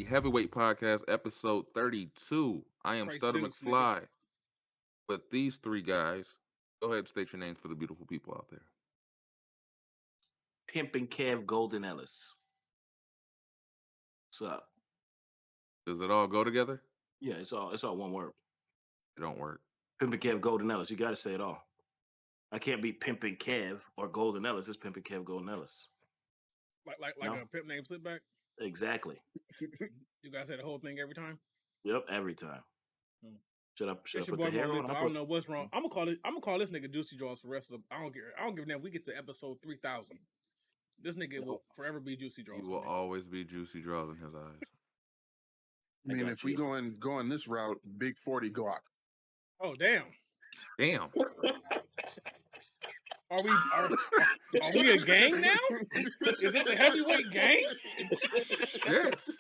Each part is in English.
Heavyweight Podcast, episode 32. I am Price Stutter Deuce, nigga. McFly with these three guys. Go ahead and state your names for the beautiful people out there. Pimpin' Kev Golden Ellis. What's up? Does it all go together? Yeah, it's all one word. It don't work. Pimpin' Kev Golden Ellis. You got to say it all. I can't be Pimpin' Kev or Golden Ellis. It's Pimpin' Kev Golden Ellis. Like No? a pimp named Slipback. Exactly. You guys say the whole thing every time. Yep, every time. Hmm. Should I It's put your the boy hair Mo on? Lethal. I don't know what's wrong. I'm gonna call this nigga Juicy Draws for the rest of the. I don't give a damn. We get to episode 3000. This nigga will forever be Juicy Draws. He will always be Juicy Draws in his eyes. I mean, if we going this route, Big 40 Glock. Oh damn! Damn. Are we a gang now? Is it the heavyweight gang? Yes.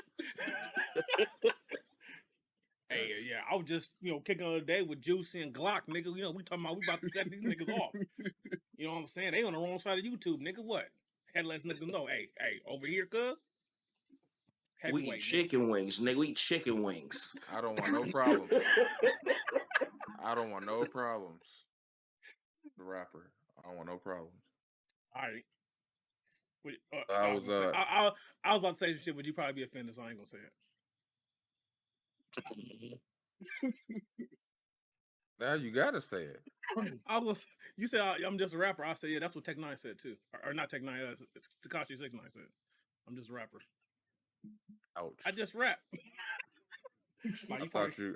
Hey, yeah, I was just kicking on the day with Juicy and Glock, nigga. We talking about we about to set these niggas off. You know what I'm saying? They on the wrong side of YouTube, nigga. What? Had to let niggas know. Hey, over here, cuz. We eat chicken wings, nigga. We eat chicken wings. I don't want no problems. I don't want no problems. The rapper. I don't want no problems. All right. I was about to say some shit, but you probably be offended, so I ain't gonna say it. Now you gotta say it. You said I'm just a rapper. I said, yeah, that's what Tech Nine said too, or not Tech Nine. Tekashi 69 said, I'm just a rapper. Ouch! I just rap. I thought you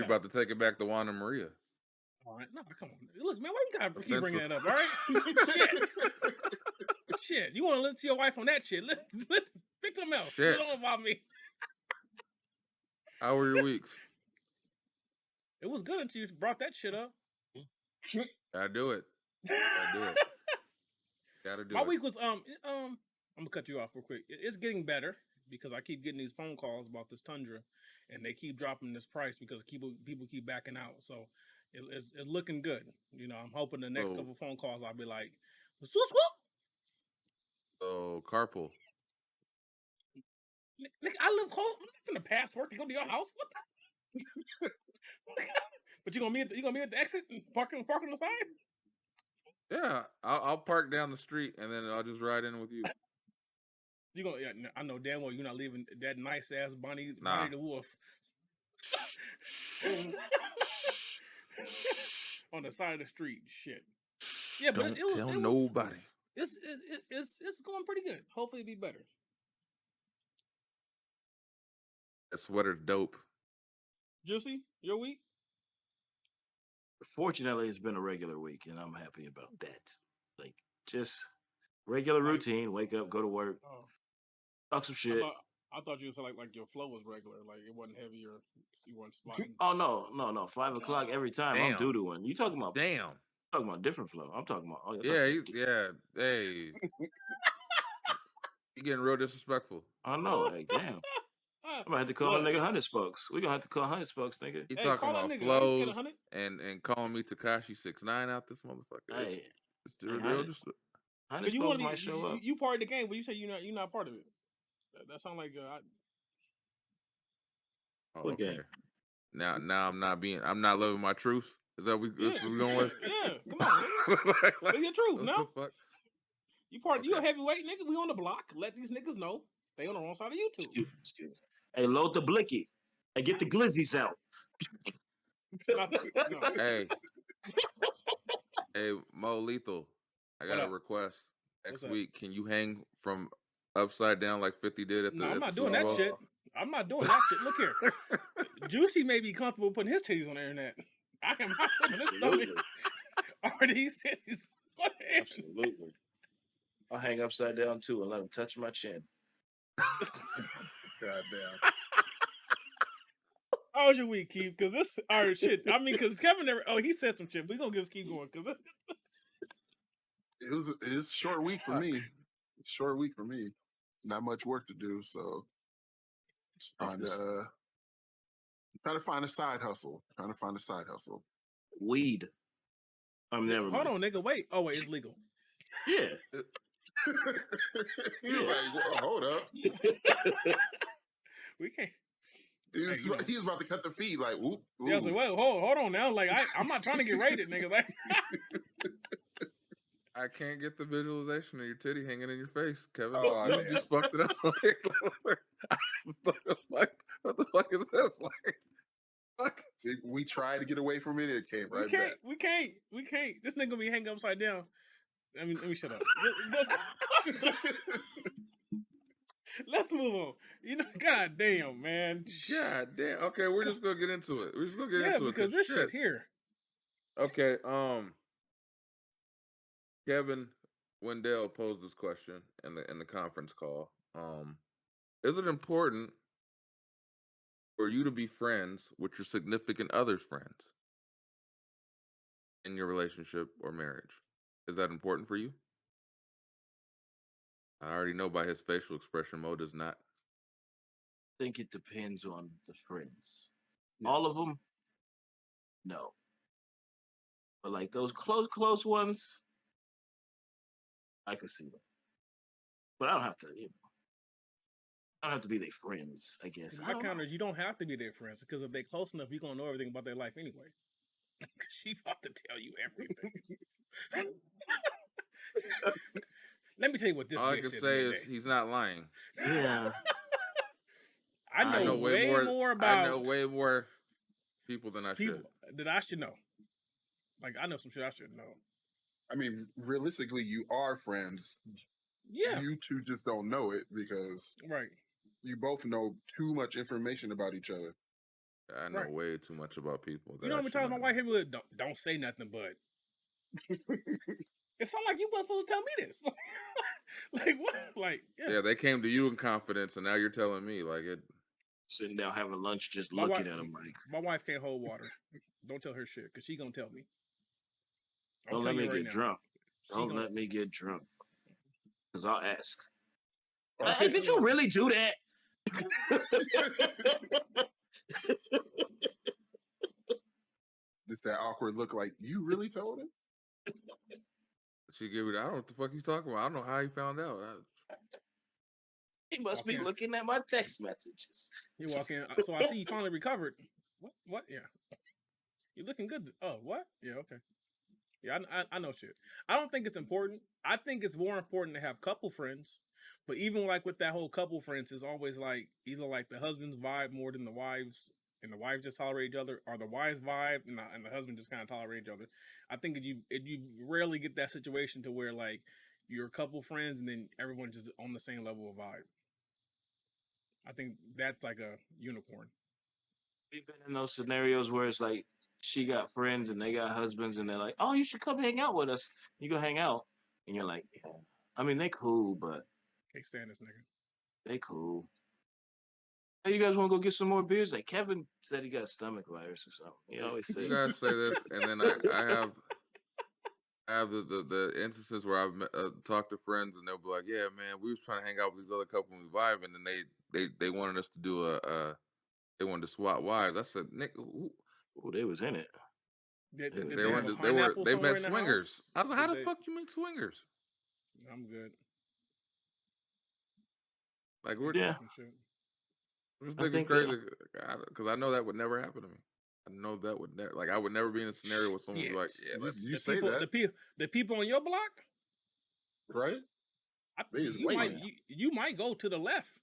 were about to take it back to Juan and Maria. All right, no, come on. Look, man, why you gotta keep bringing that up? All right, shit. You want to listen to your wife on that shit? Let's pick something else. Shit. Don't about me. How were your weeks? It was good until you brought that shit up. Gotta do it. Gotta do it. My week was I'm gonna cut you off real quick. It's getting better because I keep getting these phone calls about this Tundra, and they keep dropping this price because people keep backing out. So it's looking good. I'm hoping the next couple phone calls I'll be like, swoop swoop. So carpool. Nigga, I live close. I'm not finna pass work to go to your house. What the? But you gonna meet at the exit and park on the side? Yeah, I'll park down the street and then I'll just ride in with you. You gonna? Yeah, I know damn well you're not leaving that nice ass Bonnie the Wolf on the side of the street. Shit. Yeah, but Don't tell nobody. It's going pretty good. Hopefully, it'll be better. That sweater's dope. Juicy, your week? Fortunately, it's been a regular week, and I'm happy about that. Like, just regular routine. Wake up, go to work, talk some shit. I thought you said like your flow was regular, like it wasn't heavy or you weren't spotting. Oh no, 5 o'clock every time. Damn. I'm doo-dooing. You talking about? Damn. Talking about different flow. I'm talking about. Yeah. Hey, you getting real disrespectful. I know. Hey, damn. I'm gonna have to call a nigga 100 spokes. We gonna have to call 100 spokes, nigga. You talking about flows and calling me Tekashi 69 out this motherfucker. Hey, it's the real. 100 spokes might show up. You part of the game, but you say you're not part of it. That sounds like what game? Now I'm not living my truth. Is that we going with? Yeah, come on. Live your truth, no? You a heavyweight nigga. We on the block. Let these niggas know they on the wrong side of YouTube. Excuse me. Hey, load the blicky. Hey, get the glizzies out. Hey, Mo Lethal. I got a request. Next week, can you hang from upside down like 50 did at the? No, I'm not doing that shit. I'm not doing that shit. Look here, Juicy may be comfortable putting his titties on the internet. I am not putting this stomach or these titties. Absolutely. I'll hang upside down too and let him touch my chin. Goddamn. How was your week, Keith? Because this, shit. I mean, because Kevin never. Oh, he said some shit. We gonna just keep going because it's a short week for me. Short week for me. Not much work to do, so trying to find a side hustle. Weed. I'm never. Hold on, nigga. Wait. Oh wait, it's legal. Yeah. He's like, well, hold up. We can't. He's, you know. he's about to cut the feed. Like, whoop. Yeah, I was like, wait, hold on now. Like, I'm not trying to get rated, nigga. Like, I can't get the visualization of your titty hanging in your face, Kevin. Oh, You man. just fucked it up. What the fuck is this? Like, fuck. See, we tried to get away from it. It came right back. we can't. This nigga be hanging upside down. I mean, let me shut up. Let's move on. You know, god damn, man. God damn. Okay, we're just gonna get into it. We're just gonna get Yeah, into it. because this shit here. Okay, Kevin Wendell posed this question in the conference call. Is it important for you to be friends with your significant other's friends in your relationship or marriage? Is that important for you? I already know by his facial expression, Mo does not. I think it depends on the friends. All of them, no. But like those close ones, I could see them. But I don't have to, I don't have to be their friends, I guess. My counter is you don't have to be their friends because if they're close enough, you're gonna know everything about their life anyway. She about to tell you everything. Let me tell you what this. All I bitch can said say the other is day. he's not lying. Yeah. I know way more about. I know way more people than I people should. that I should know. Like I know some shit I should know. I mean, realistically, you are friends. Yeah. You two just don't know it because Right. you both know too much information about each other. I know Right. way too much about people. You know how many times my wife hit me with don't say nothing, but it sounds like you weren't supposed to tell me this. Like what? Like yeah, they came to you in confidence, and now you're telling me like it. Sitting down having lunch, just My looking wife, at them like, my wife can't hold water. Don't tell her shit because she gonna tell me. don't let me right get now. drunk. Don't gonna- let me get drunk. Because I'll ask. Or Hey, piss did her you off. really do that? Just that awkward look like, you really told him? She gave it. I don't know what the fuck he's talking about. I don't know how he found out. He must Walk be in. looking at my text messages. You walk in. So I see you finally recovered. What? Yeah. You're looking good. Oh, what? Yeah. Okay. Yeah, I know shit. I don't think it's important. I think it's more important to have couple friends. But even like with that whole couple friends, it's always like either like the husbands vibe more than the wives, and the wives just tolerate each other, or the wives vibe and the husband just kind of tolerate each other. I think you rarely get that situation to where like you're a couple friends and then everyone's just on the same level of vibe. I think that's like a unicorn. We've been in those scenarios where it's like she got friends and they got husbands and they're like, oh, you should come hang out with us. You go hang out. And you're like, yeah. I mean, they cool, but Can't stand this nigga. they cool. Hey, you guys want to go get some more beers? Like Kevin said he got a stomach virus or something. He always said You guys say this, and then I have the instances where I've talked to friends, and they'll be like, "Yeah, man, we was trying to hang out with these other couple and we vibe," and then they wanted us to do they wanted to swap wives. I said, "Nick, oh, they was in it. Did They they have a pineapple they somewhere met in the swingers." house? I was like, "How Did the they- fuck you meet swingers?" I'm good. Like we're Yeah. Some shit. this I nigga's think crazy because I know that would never happen to me. I know that would never I would never be in a scenario where someone would be like, Shit. "Yeah, let's." You The say people, that, the people on your block, right? They just you might waiting. you might go to the left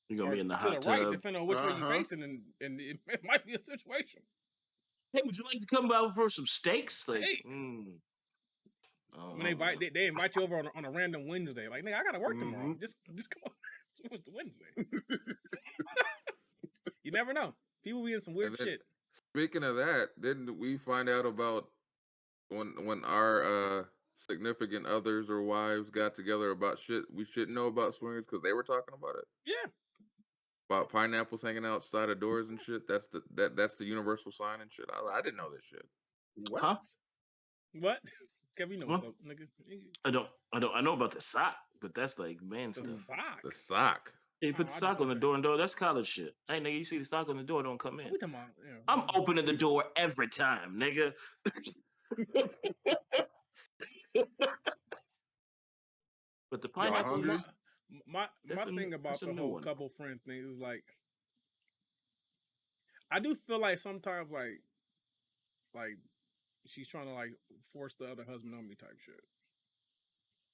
You're going or to be in the to the hot right, tub. depending on which way you're Uh-huh. facing, and it might be a situation. Hey, would you like to come out for some steaks? Like, Hey. Oh, When they invite you over on a random Wednesday, like nigga, I gotta work tomorrow. Mhm. Just come on. It's the Wednesday. You never know. People be in some weird And then- shit. Speaking of that, didn't we find out about when our significant others or wives got together about shit we shouldn't know about swingers because they were talking about it? Yeah. About pineapples hanging outside of doors and shit. That's the universal sign and shit. I didn't know this shit. What? Huh? What? Kevin, you know Huh? what's up, nigga. I know about the sock, but that's like man The stuff. sock. The sock. Hey, you put Oh, the I sock just on the opened- door and door. That's college shit. Hey, nigga, you see the sock on the door, don't come in. We talking about, yeah, I'm opening the door every time, nigga. But the Y'all pineapple, hungry? My That's a new- thing about that's a the new whole one. couple friend thing is like I do feel like sometimes like she's trying to like force the other husband on me type shit.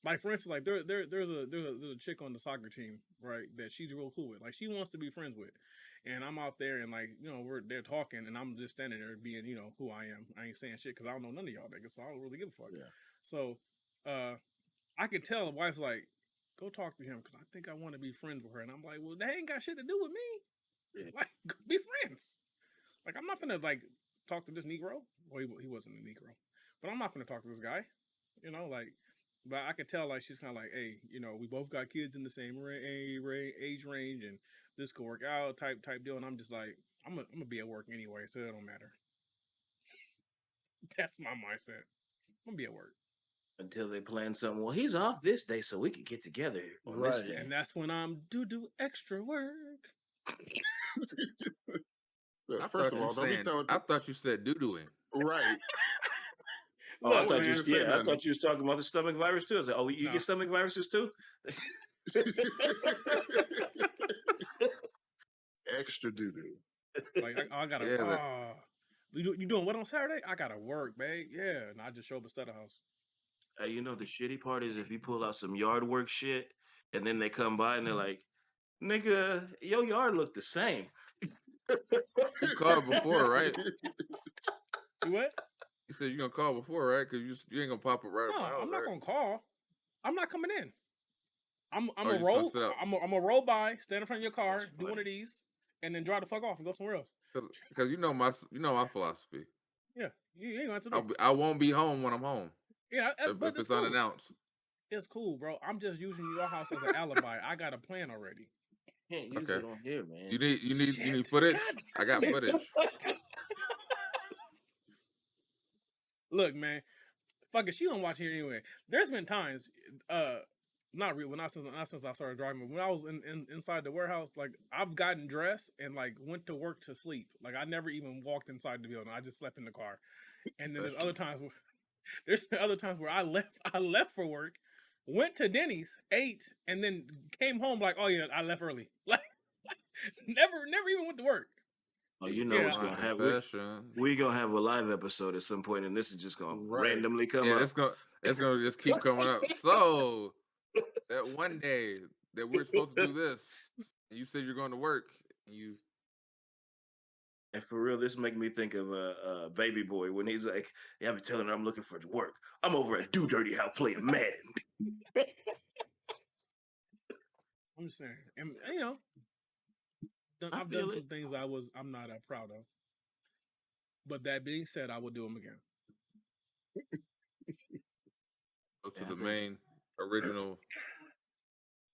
Like for instance, like there's a chick on the soccer team, right, that she's real cool with. Like she wants to be friends with. And I'm out there and like, they're talking and I'm just standing there being, who I am. I ain't saying shit because I don't know none of y'all niggas, so I don't really give a fuck. Yeah. So I can tell the wife's like, go talk to him because I think I want to be friends with her. And I'm like, well, that ain't got shit to do with me. Yeah. Like, be friends. Like, I'm not finna like talk to this Negro. Well, he wasn't a Negro, but I'm not finna talk to this guy. But I could tell like she's kind of like, hey, we both got kids in the same age range, and this could work out type deal. And I'm just like, I'm gonna be at work anyway, so it don't matter. That's my mindset. I'm gonna be at work. Until they plan something. Well, he's off this day, so we could get together on this Right. day. And that's when I'm do extra work. I First thought of you all, don't be saying- telling I thought you said doo-dooing. right. Oh, I Look, thought man, you, man. I thought you was talking about the stomach virus too. I was like, oh, you No. get stomach viruses too? Extra doo doo. like I gotta. Yeah, but- You doing what on Saturday? I gotta work, babe. Yeah, and I just show up at the house. Hey, the shitty part is if you pull out some yard work shit and then they come by and they're like, nigga, your yard look the same. You called before, right? You what? You said you're gonna call before, right? Because you ain't gonna pop up right No, at my house, I'm not right? gonna call. I'm not coming in. I'm Oh, a you just roll. gonna sit out. I'm a roll by, stand in front of your car, That's do one funny. of these, and then drive the fuck off and go somewhere else. Because you know my philosophy. Yeah, you ain't gonna have to do. I won't be home when I'm home Yeah, but if it's cool. unannounced. It's cool, bro. I'm just using your house as an alibi. I got a plan already. Can't use Okay. it on here, man. You need Shit. footage. God I got damn it. footage. Look, man. Fuck it. She don't watch here anyway. There's been times, not since I started driving. When I was inside the warehouse, like I've gotten dressed and like went to work to sleep. Like I never even walked inside the building. I just slept in the car. And then That's there's been other times where I left for work, went to Denny's, ate, and then came home like, oh yeah, I left early. Like never even went to work. Oh, you know Yeah. what's my gonna happen. confession. We gonna have a live episode at some point, and this is just gonna Right. randomly come Yeah, up. it's gonna just keep coming up. So that one day that we're supposed to do this, and you said you're going to work, and you And for real, this make me think of Baby Boy when he's like, "Yeah, I've been telling her I'm looking for work. I'm over at Do Dirty House playing Madden." I'm just saying, and I I've feel done it. some things I'm not proud of. But that being said, I will do them again. go to Yeah, I the think- main original.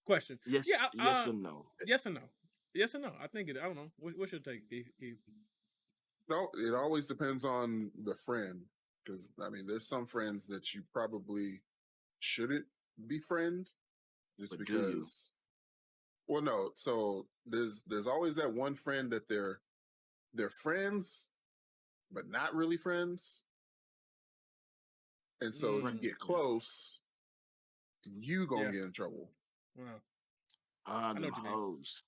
Question. Yes, Yeah, yes or no? Yes and no. Yes and no. I think it. I don't know. What's your take, Keith? No, it always depends on the friend. Because I mean, there's some friends that you probably shouldn't befriend just But do you? because. Well, no. So there's always that one friend that they're friends, but not really friends. And so if you get close, you gonna Yeah. get in trouble. Well, Ah, know them what you mean. hoes.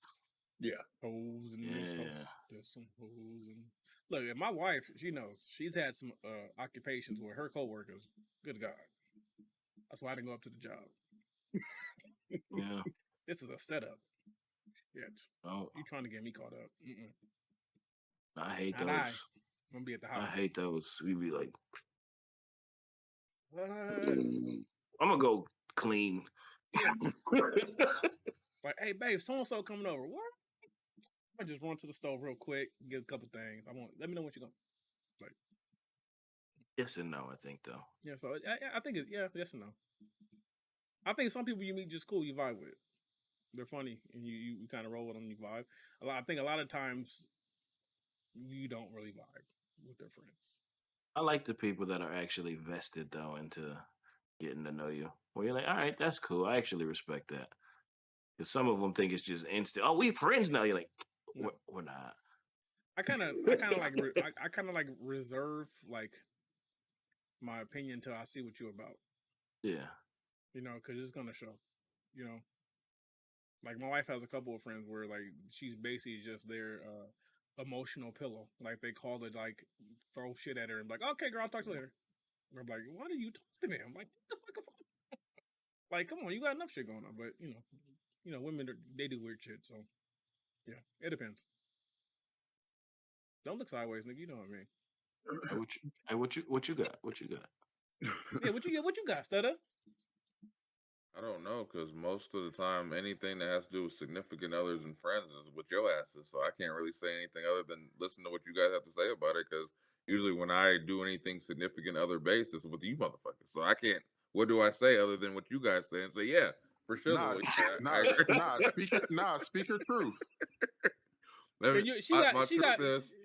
hoes in this Yeah. house. There's some hoes and look. And my wife, she knows. She's had some occupations where her coworkers. Good God, that's why I didn't go up to the job. Yeah. This is a setup. Yet Oh, you trying to get me caught up? Mm-mm. I hate Not those. I. I'm gonna be at the house. I hate those. We be like, What? I'm gonna go clean. Yeah. Like, hey, babe, so and so coming over. What? I just run to the stove real quick, get a couple things. Let me know what you're going. Yes and no, I think though. Yeah, so I think yes and no. I think some people you meet just cool, you vibe with. They're funny, and you kind of roll with them, you vibe. I think a lot of times you don't really vibe with their friends. I like the people that are actually vested though into getting to know you. Where you're like, all right, that's cool. I actually respect that. Because some of them think it's just instant. Oh, we friends now. You're like, No. we're not. I kind of like reserve like my opinion until I see what you're about. Yeah. Because it's gonna show. Like my wife has a couple of friends where like she's basically just there emotional pillow. Like they call it, like throw shit at her and be like, okay, girl, I'll talk to you later. And I'm like, why do you talk to me? I'm like, what the fuck? Like, come on, you got enough shit going on. But women they do weird shit. So yeah, it depends. Don't look sideways, nigga. You know what I mean? What you got? What you got? Yeah, what you got, Stutter? I don't know, because most of the time, anything that has to do with significant others and friends is with your asses. So I can't really say anything other than listen to what you guys have to say about it. Because usually, when I do anything significant other based, it's with you motherfuckers. So I can't. What do I say other than what you guys say and say, yeah, for sure. Speak your truth.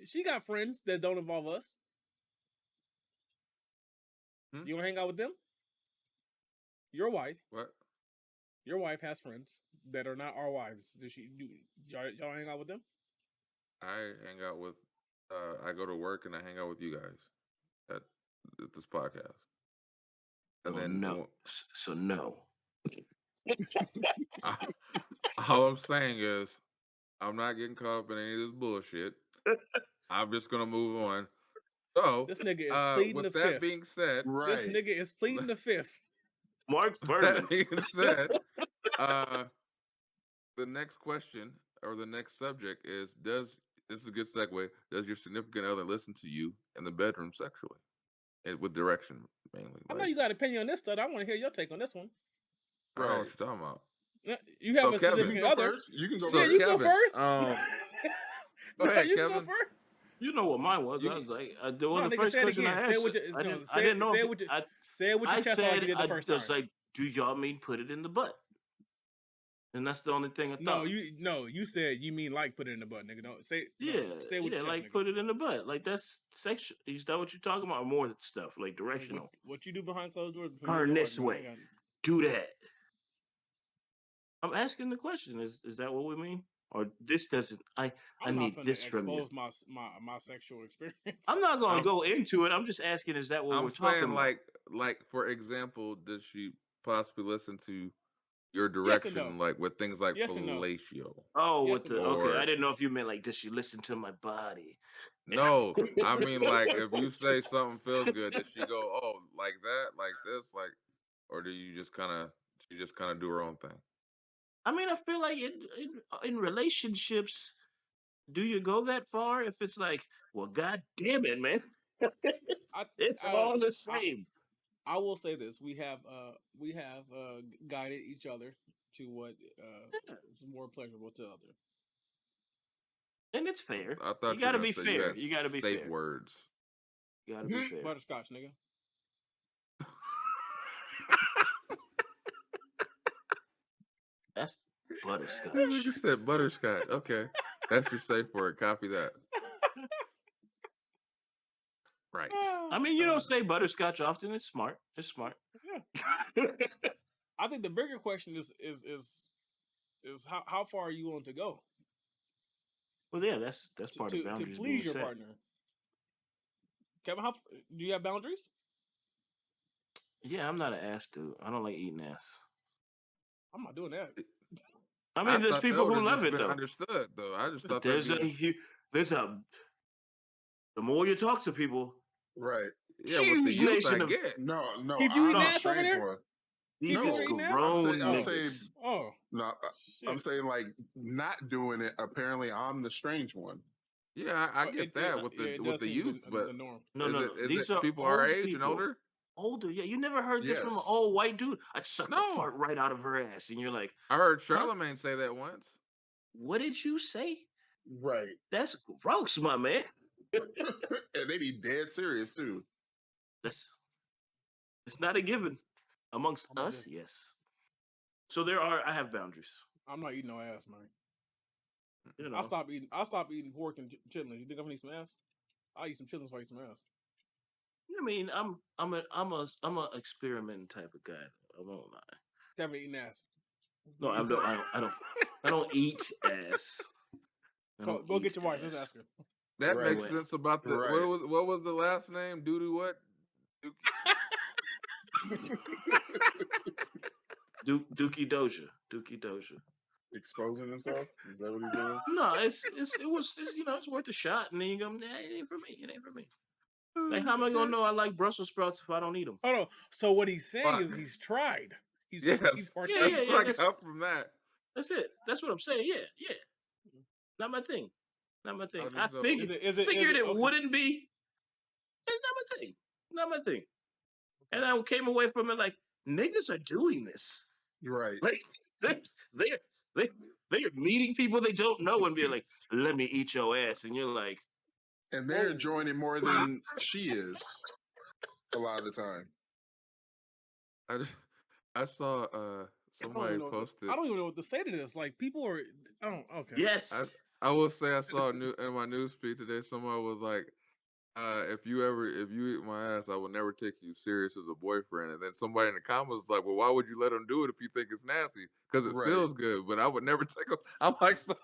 She got friends that don't involve us. You want to hang out with them? Your wife. What? Your wife has friends that are not our wives. Y'all hang out with them? I hang out with. I go to work and I hang out with you guys at this podcast. And then no. So no. All I'm saying is, I'm not getting caught up in any of this bullshit. I'm just gonna move on. So this nigga is pleading the fifth. With that being said, this nigga is pleading the fifth. Mark Furman. That being said, the next question or the next subject is: this is a good segue? Does your significant other listen to you in the bedroom sexually, with direction mainly? I know you got an opinion on this stuff. I want to hear your take on this one. I don't know what you're talking about. You have a significant other. You can go first. first. Go first. Go ahead, you Kevin. Go first. You know what mine was. I was like, the first question I asked. I didn't know. Say it with your chest like you did the first time. I was like, do y'all mean put it in the butt? And that's the only thing I thought. You said you mean like put it in the butt, nigga. Don't say. Say what you like, put it in the butt. Like that's sexual. Is that what you're talking about? Or more stuff like directional. What you do behind closed doors? Turn this way. Do that. I'm asking the question. Is that what we mean? Or this doesn't? I need this from you. My sexual experience. I'm not going to go into it. I'm just asking. Is that what we're talking about? Like for example, did she possibly listen to your direction, no? Like with things like yes fellatio? Oh, yes okay. I didn't know if you meant like, does she listen to my body? No, I mean like if you say something feels good, does she go, oh, like that, like this, like, or do you just she just kind of do her own thing? I mean, I feel like in relationships, do you go that far? If it's like, well, god damn it, man, it's all the same. I will say this: we have guided each other to what is more pleasurable to others, and it's fair. I thought you gotta be fair. You gotta be safe fair. words. You gotta be fair. Butterscotch, nigga. That's butterscotch. You said butterscotch. Okay, that's your safe word. Copy that. Right. I mean, you don't say butterscotch often. It's smart. It's smart. Yeah. I think the bigger question is how far are you willing to go? Well, yeah, that's part of boundaries. To please your partner. Kevin, do you have boundaries? Yeah, I'm not an ass dude. I don't like eating ass. I'm not doing that. I mean, there's people who love it though. Understood though. I just thought there's the more you talk to people, right? Yeah, with the youth I get. No. Keep you eating ass over there? These is grown niggas. I'm saying like not doing it. Apparently, I'm the strange one. Yeah, I get that with the youth, but the norm. No. These are people our age and older. Older, yeah. You never heard this from an old white dude. I'd suck the fart right out of her ass, and you're like, I heard Charlemagne say that once. What did you say? Right. That's gross, my man. And they be dead serious too. It's not a given amongst us. Yes. So I have boundaries. I'm not eating no ass, man. You know. I'll stop eating pork and chitlins. You think I'm gonna eat some ass? I'll eat some chitlins before I eat some ass. I mean, I'm a experimenting type of guy. I won't lie. Kevin eating ass. No, I don't eat ass. Go get your wife. Let's ask her. That makes sense about the what was the last name? Doo what? Dookie Doja. exposing himself? Is that what he's doing? No, it's it's worth a shot, and then you go, nah, it ain't for me. It ain't for me. Like, how am I gonna know I like Brussels sprouts if I don't eat them? Hold on. So what he's saying Fuck. is he's tried. He's Yes, he's Yeah, partaken. that's yeah, what I that's got from that. that's it. That's what I'm saying. Yeah. Not my thing. Not my thing. I just don't- figured figured it okay. wouldn't be. It's not my thing. Not my thing. And I came away from it like, niggas are doing this. Right. Like they're meeting people they don't know and being like, let me eat your ass. And you're like, And they're Oh. enjoying it more than she is a lot of the time. I saw somebody I don't posted. even know what to say to this. Like people are. I don't. Okay. yes. I will say I saw in my news feed today. Someone was like, if you eat my ass, I will never take you serious as a boyfriend. And then somebody in the comments was like, well, why would you let him do it if you think it's nasty? Because it Right. feels good. But I would never take him. I'm like, so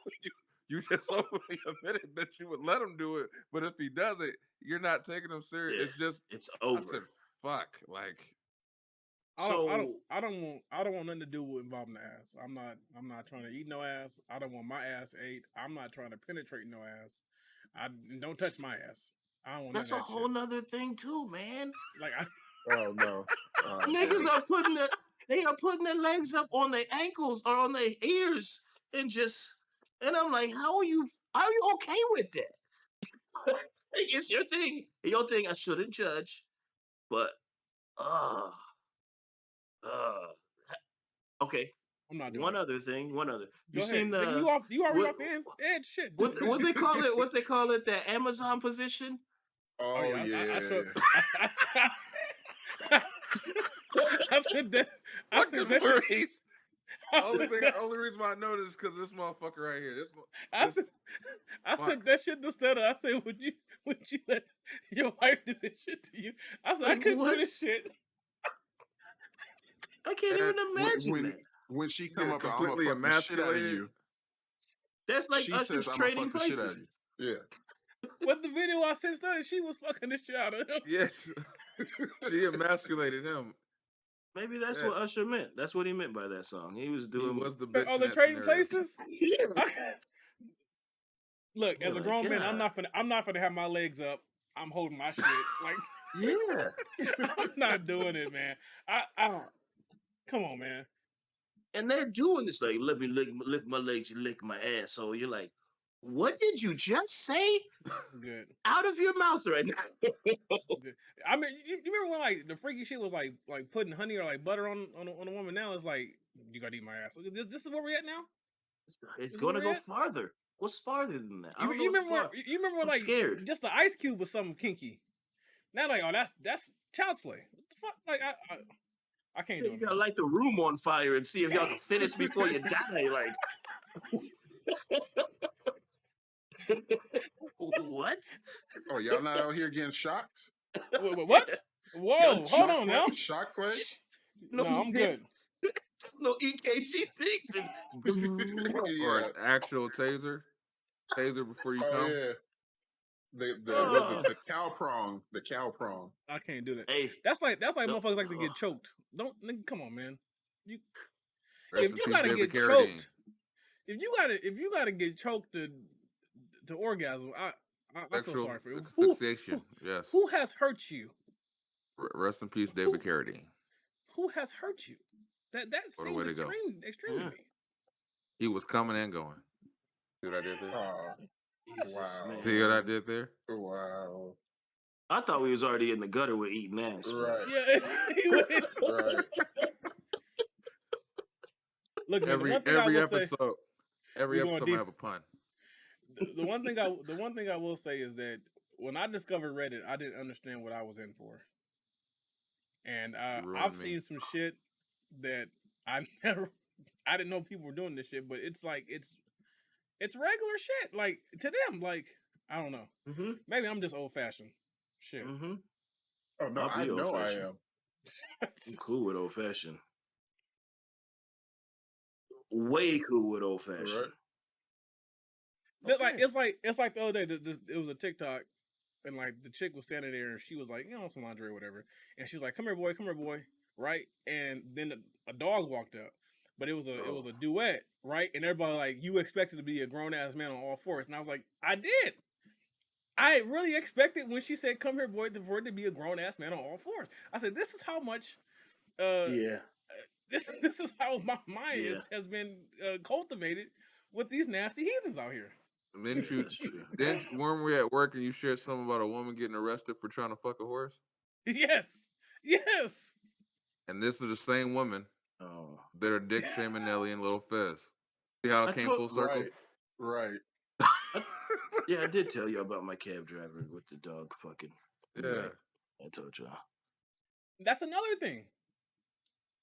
you just openly admitted that you would let him do it. But if he does it, you're not taking him serious. Yeah, It's just it's I over. said, fuck. Like I don't want nothing to do with involving the ass. I'm not trying to eat no ass. I don't want my ass ate. I'm not trying to penetrate no ass. Don't touch my ass. I don't want That's a none of that whole shit. nother thing too, man. Like Oh no. Oh, Niggas man. are putting their legs up on their ankles or on their ears and I'm like, how are you okay with that? Like, it's your thing. Your thing, I shouldn't judge, but uh okay. I'm not doing One it. other thing. You Go ahead. seen Nigga, you already what off the edge. Shit. what they call it? What they call it? The Amazon position. Oh yeah. I said that. I fucking said that. shit- Maurice. I Only said that- only reason why I know this is because this motherfucker right here. I said that shit to Stella. I said, would you let your wife do this shit to you? I said, I Like, couldn't what? do this shit. I can't And even imagine that. When she You come get up, I'm gonna completely fuck the shit out of emasculated. you. That's like She Usher's says I'm gonna trading fuck the shit out of places. you. Yeah. But the video I sent Stella, she was fucking the shit out of him. Yes, she emasculated him. Maybe that's Yes. what Usher meant. That's what he meant by that song. He was He doing. was the bitch. Oh, in the that trading scenario. places. Yeah. Look, You're as a like, grown man, God. I'm not gonna have my legs up. I'm holding my shit. Like Yeah. I'm not doing it, man. I don't. Come on, man. And they're doing this like, let me lift my legs, you lick my ass. So you're like, what did you just say Good. out of your mouth right now? Good. I mean, you remember when like the freaky shit was like putting honey or like butter on a woman? Now it's like you gotta eat my ass. This is where we at now. It's Is going to where we go at? farther. What's farther than that? I You, don't know you what's remember far. you remember when I'm like scared. just the ice cube was something kinky. Now like that's child's play. What the fuck? Like I can't do You it. gotta Man. light the room on fire and see if y'all can finish before you die. Like, what? Oh, y'all not out here getting shocked? What? Whoa, hold on now. Shock play? No, I'm good. No EKG things. Or Yeah. an actual taser before you Oh come. yeah. The Oh. the cow prong. The cow prong. I can't do that. Hey, That's like no. motherfuckers like to get choked. Don't nigga, come on, man. Rest If in you peace, gotta David get Carradine. choked, if you gotta get choked to orgasm, I feel sorry for you. Asphyxiation. Yes. Who has hurt you? Rest in peace, David Carradine. Who has hurt you? That What a way seems to go. extreme to Yeah. me. He was coming and going. See what I did there? Oh, Jesus, wow. See what I man. did there? Wow. I thought we was already in the gutter with eating ass. Right. Yeah, he went- Right. Look, man. Every the one thing I will say, episode, we going might deep. have a pun. the one thing I will say is that when I discovered Reddit, I didn't understand what I was in for, and You ruined I've me. seen some shit that I didn't know people were doing this shit, but it's like it's regular shit. Like to them, like I don't know. Mm-hmm. Maybe I'm just old fashioned. Shit. Mm-hmm. Oh no, I'll I be know I old-fashioned. am. I'm cool with old fashioned. Way cool with old fashioned. Right. But, like it's like the other day. It was a TikTok, and like the chick was standing there, and she was like, some lingerie or whatever, and she was like, "Come here, boy, right?" And then a dog walked up. but it was a Oh. duet, right? And everybody like, you expected to be a grown ass man on all fours, and I was like, I did. I really expected when she said, "Come here, boy," for it to be a grown ass man on all fours. I said, "This is how much, Yeah. this is how my mind Yeah. has been cultivated with these nasty heathens out here." Didn't you? That's true. Weren't we at work and you shared something about a woman getting arrested for trying to fuck a horse? Yes, yes. And this is the same woman Oh. that are dick shaming Nelly and Little Fizz. See how I it came told- full circle? Right. Yeah, I did tell you about my cab driver with the dog fucking. Yeah. Right. I told you. That's another thing.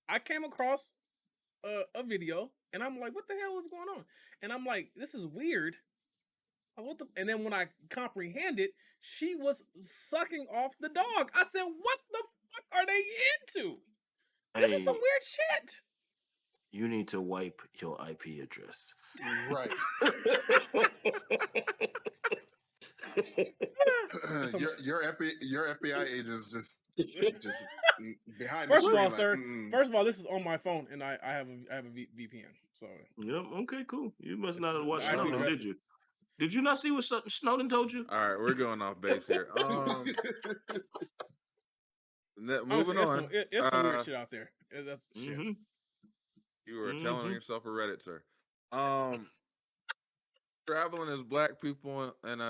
I came across a video, and I'm like, "What the hell is going on?" And I'm like, "This is weird." And then when I comprehended, she was sucking off the dog. I said, "What the fuck are they into? This is some Hey, weird shit." you need to wipe your IP address. Right. Some- your FBI agents just behind First the of screen. all, like, sir. mm-mm. First of all, this is on my phone, and I have a VPN. So Yep. Okay. Cool. You must not have The watched IP Snowden, address did you? Did you not see what Snowden told you? All right, we're going off base here. Moving honestly, on. it's some weird shit out there. That's shit. Mm-hmm. You were telling Mhm. yourself a Reddit, sir. Traveling as black people in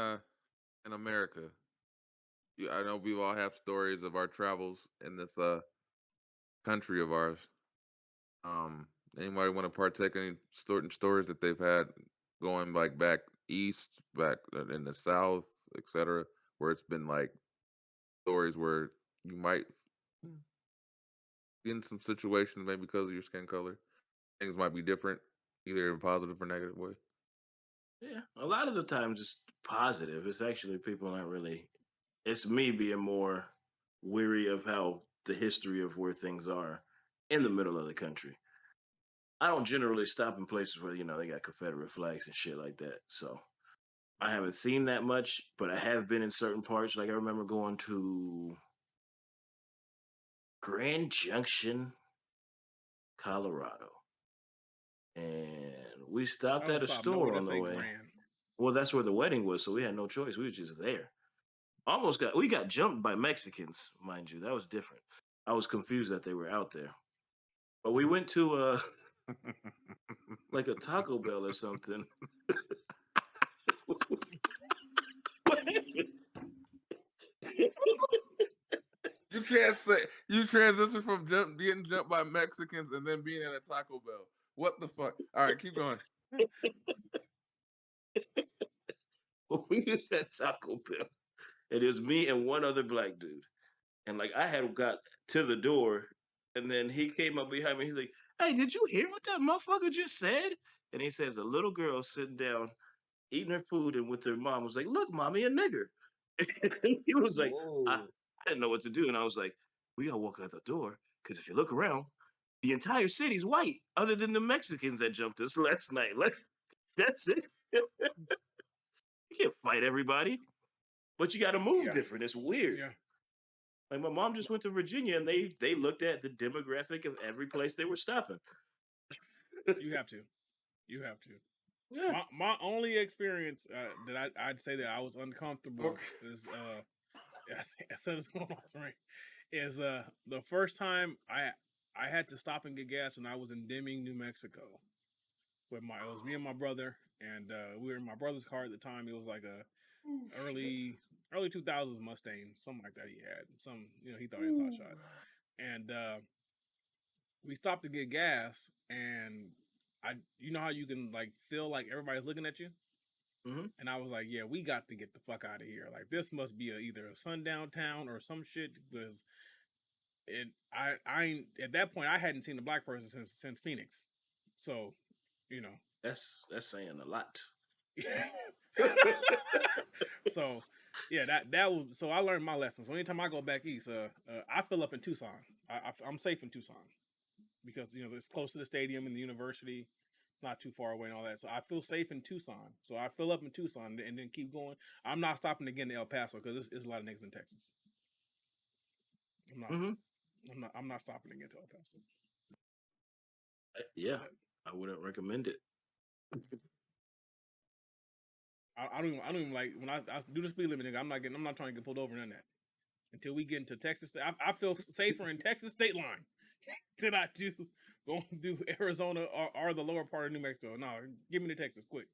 America. I know we all have stories of our travels in this country of ours. Anybody want to partake any certain stories that they've had going like back east, back in the south, etc., where it's been like stories where you might be in some situations maybe because of your skin color. Things might be different, either in a positive or negative way. Yeah, a lot of the times it's positive. It's actually people not really. It's me being more weary of how the history of where things are in the middle of the country. I don't generally stop in places where they got Confederate flags and shit like that. So I haven't seen that much, but I have been in certain parts. Like I remember going to Grand Junction, Colorado, and we stopped I don't at a stop nowhere store to on the say way. grand. Well, that's where the wedding was, so we had no choice. We was just there. We got jumped by Mexicans, mind you. That was different. I was confused that they were out there. But we went to like a Taco Bell or something. What happened? You can't say you transition from getting jumped by Mexicans and then being at a Taco Bell. What the fuck? All right, keep going. We was at Taco Bell. And it was me and one other black dude. And like I had got to the door, and then he came up behind me. He's like, "Hey, did you hear what that motherfucker just said?" And he says a little girl sitting down eating her food, and with her mom was like, "Look, mommy, a nigger." And he was like, I, Whoa. I didn't know what to do, and I was like, "We gotta walk out the door because if you look around, the entire city's white, other than the Mexicans that jumped us last night. Like that's it. You can't fight everybody, but you got to move Yeah. different. It's weird." Yeah. Like my mom just went to Virginia, and they looked at the demographic of every place they were stopping. You have to. You have to. Yeah. My only experience that I'd say that I was uncomfortable Okay. is I said it's going off the ring is the first time I had to stop and get gas when I was in Deming, New Mexico. It was me and my brother, and we were in my brother's car at the time. It was like a early 2000s Mustang, something like that. He had he thought he was hot shot, and we stopped to get gas, and how you can like feel like everybody's looking at you. Mhm. And I was like, yeah, we got to get the fuck out of here. Like this must be either a sundown town or some shit because I at that point I hadn't seen a black person since Phoenix. So, you know. That's saying a lot. So yeah, that was so I learned my lesson. So anytime I go back east, I fill up in Tucson. I'm safe in Tucson because it's close to the stadium and the university, not too far away and all that. So I feel safe in Tucson. So I fill up in Tucson and then keep going. I'm not stopping again to El Paso because there's a lot of niggas in Texas. I'm not. Mhm. I'm not stopping again to El Paso. Yeah, I wouldn't recommend it. I don't even like when I do the speed limit, nigga. I'm not trying to get pulled over in that until we get into Texas. I feel safer in Texas state line than I do going through Arizona or the lower part of New Mexico. No, give me to Texas quick.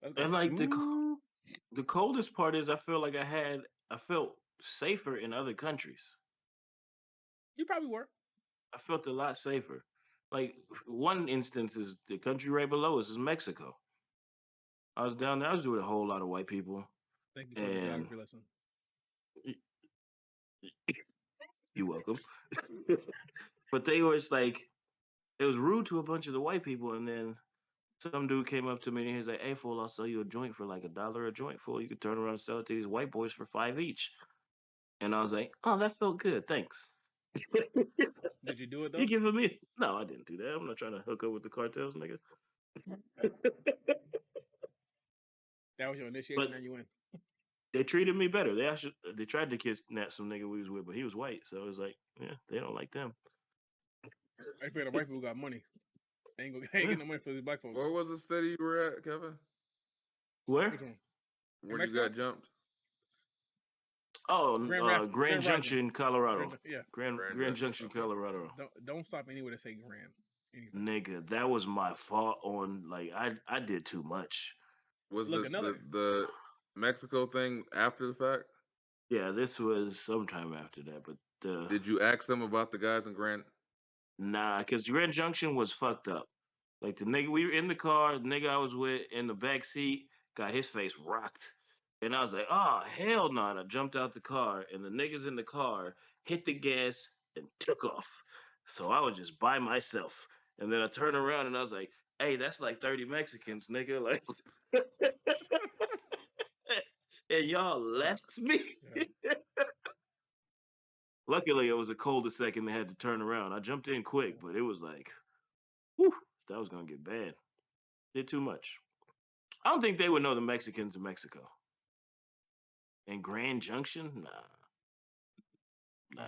Let's go. And like Ooh, the coldest part is, I feel like I felt safer in other countries. You probably were. I felt a lot safer. Like one instance is the country right below us is Mexico. I was down there. I was with a whole lot of white people, Thank you for the and geography lesson. you're welcome. But they was like, it was rude to a bunch of the white people, and then some dude came up to me and he was like, "Hey, fool, I'll sell you a joint for like $1 a joint, fool. You could turn around and sell it to these white boys for 5 each." And I was like, "Oh, that felt good, thanks." Did you do it You though? giving me? No, I didn't do that. I'm not trying to hook up with the cartels, nigga. That was your initiation, But and you win. they treated me better. They tried to kidnap some nigga we was with, but he was white, so it was like, yeah, they don't like them. I feel the white people got money. They ain't Yeah. getting no money for these black folks. Where was the city you were at, Kevin? Where? Which one? Where you Mexico? got jumped? Oh, Grand Grand Rising. Junction, Colorado. Yeah. Grand Grand Junction, Okay. Colorado. Don't stop anywhere to say grand. Anything. Nigga, that was my fault. On like, I did too much. Was Look, the, another. the Mexico thing after the fact? Yeah, this was sometime after that, but Did you ask them about the guys in Grand? nah, because Grand Junction was fucked up. Like the nigga, we were in the car, the nigga I was with in the back seat got his face rocked. And I was like, oh, hell no. And I jumped out the car, and the niggas in the car hit the gas and took off. So I was just by myself. And then I turned around and I was like, hey, that's like 30 Mexicans, nigga. Like, and y'all left me. Yeah. Luckily, it was a cul-de-sac and they had to turn around. I jumped in quick, but it was like, whew, that was gonna get bad. Did too much. I don't think they would know the Mexicans in Mexico. And Grand Junction, nah.